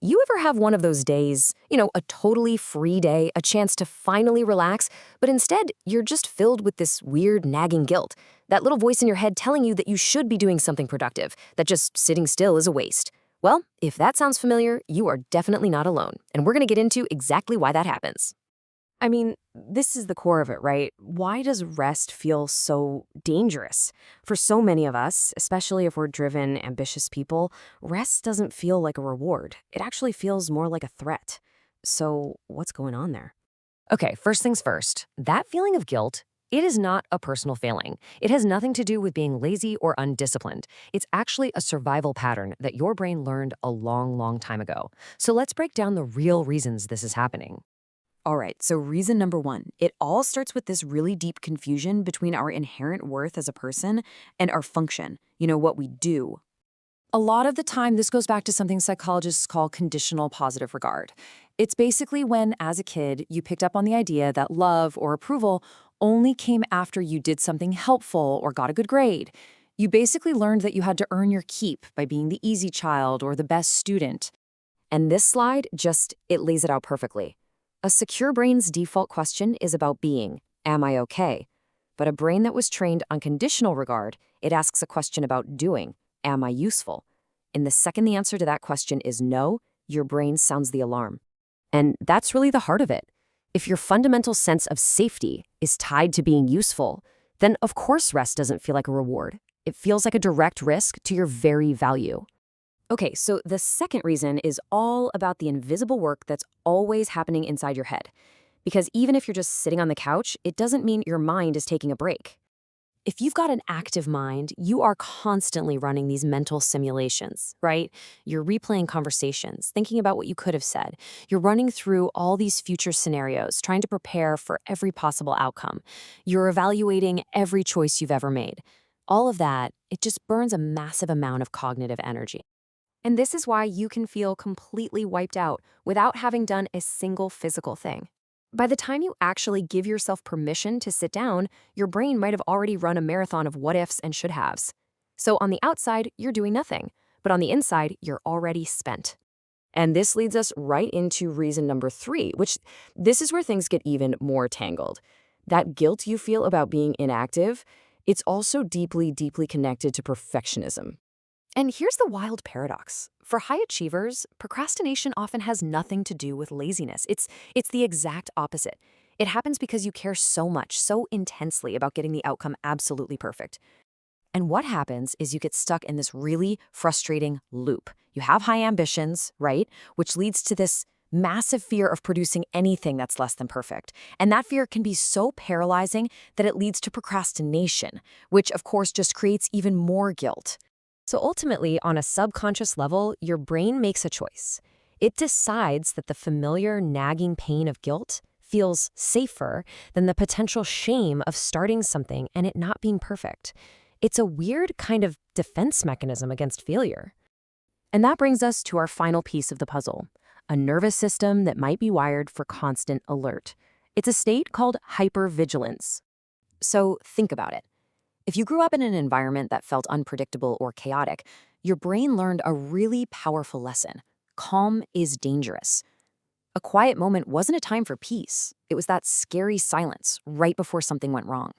You ever have one of those days, a totally free day, a chance to finally relax, but instead you're just filled with this weird nagging guilt, that little voice in your head telling you that you should be doing something productive, that just sitting still is a waste? Well, if that sounds familiar, you are definitely not alone, and we're going to get into exactly why that happens. I mean, this is the core of it, right? Why does rest feel so dangerous? For so many of us, especially if we're driven, ambitious people, rest doesn't feel like a reward. It actually feels more like a threat. So, what's going on there? Okay, first things first, that feeling of guilt, it is not a personal failing. It has nothing to do with being lazy or undisciplined. It's actually a survival pattern that your brain learned a long, long time ago. So let's break down the real reasons this is happening. All right, so reason number one, it all starts with this really deep confusion between our inherent worth as a person and our function, what we do. A lot of the time, this goes back to something psychologists call conditional positive regard. It's basically when, as a kid, you picked up on the idea that love or approval only came after you did something helpful or got a good grade. You basically learned that you had to earn your keep by being the easy child or the best student. And this slide it lays it out perfectly. A secure brain's default question is about being, am I okay? But a brain that was trained on conditional regard, it asks a question about doing, am I useful? And the second the answer to that question is no, your brain sounds the alarm. And that's really the heart of it. If your fundamental sense of safety is tied to being useful, then of course rest doesn't feel like a reward. It feels like a direct risk to your very value. Okay, so the second reason is all about the invisible work that's always happening inside your head. Because even if you're just sitting on the couch, it doesn't mean your mind is taking a break. If you've got an active mind, you are constantly running these mental simulations, right? You're replaying conversations, thinking about what you could have said. You're running through all these future scenarios, trying to prepare for every possible outcome. You're evaluating every choice you've ever made. All of that, it just burns a massive amount of cognitive energy. And this is why you can feel completely wiped out without having done a single physical thing. By the time you actually give yourself permission to sit down, your brain might have already run a marathon of what ifs and should haves. So on the outside, you're doing nothing, but on the inside, you're already spent. And this leads us right into reason number 3, which this is where things get even more tangled. That guilt you feel about being inactive, it's also deeply, deeply connected to perfectionism. And here's the wild paradox. For high achievers, procrastination often has nothing to do with laziness. It's the exact opposite. It happens because you care so much, so intensely about getting the outcome absolutely perfect. And what happens is you get stuck in this really frustrating loop. You have high ambitions, right? Which leads to this massive fear of producing anything that's less than perfect. And that fear can be so paralyzing that it leads to procrastination, which of course just creates even more guilt. So ultimately, on a subconscious level, your brain makes a choice. It decides that the familiar nagging pain of guilt feels safer than the potential shame of starting something and it not being perfect. It's a weird kind of defense mechanism against failure. And that brings us to our final piece of the puzzle, a nervous system that might be wired for constant alert. It's a state called hyper-vigilance. So think about it. If you grew up in an environment that felt unpredictable or chaotic, your brain learned a really powerful lesson. Calm is dangerous. A quiet moment wasn't a time for peace. It was that scary silence right before something went wrong.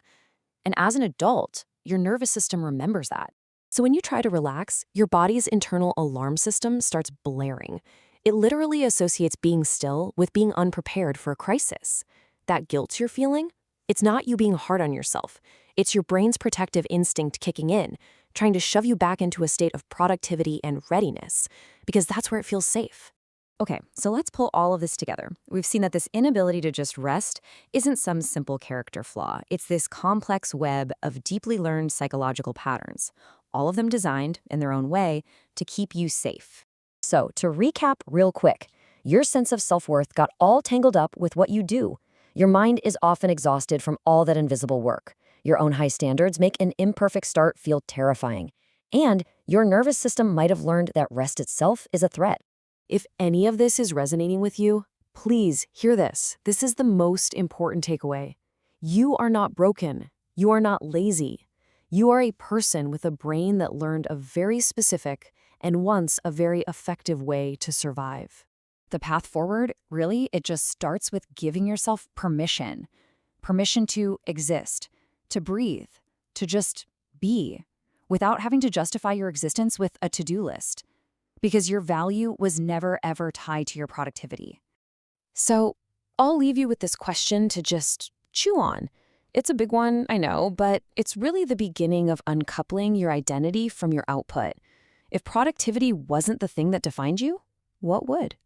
And as an adult, your nervous system remembers that. So when you try to relax, your body's internal alarm system starts blaring. It literally associates being still with being unprepared for a crisis. That guilt you're feeling, it's not you being hard on yourself. It's your brain's protective instinct kicking in, trying to shove you back into a state of productivity and readiness, because that's where it feels safe. Okay, so let's pull all of this together. We've seen that this inability to just rest isn't some simple character flaw. It's this complex web of deeply learned psychological patterns, all of them designed, in their own way, to keep you safe. So, to recap real quick, your sense of self-worth got all tangled up with what you do. Your mind is often exhausted from all that invisible work. Your own high standards make an imperfect start feel terrifying. And your nervous system might have learned that rest itself is a threat. If any of this is resonating with you, please hear this. This is the most important takeaway. You are not broken. You are not lazy. You are a person with a brain that learned a very specific and once a very effective way to survive. The path forward, really, it just starts with giving yourself permission. Permission to exist, to breathe, to just be, without having to justify your existence with a to-do list. Because your value was never, ever tied to your productivity. So, I'll leave you with this question to just chew on. It's a big one, I know, but it's really the beginning of uncoupling your identity from your output. If productivity wasn't the thing that defined you, what would?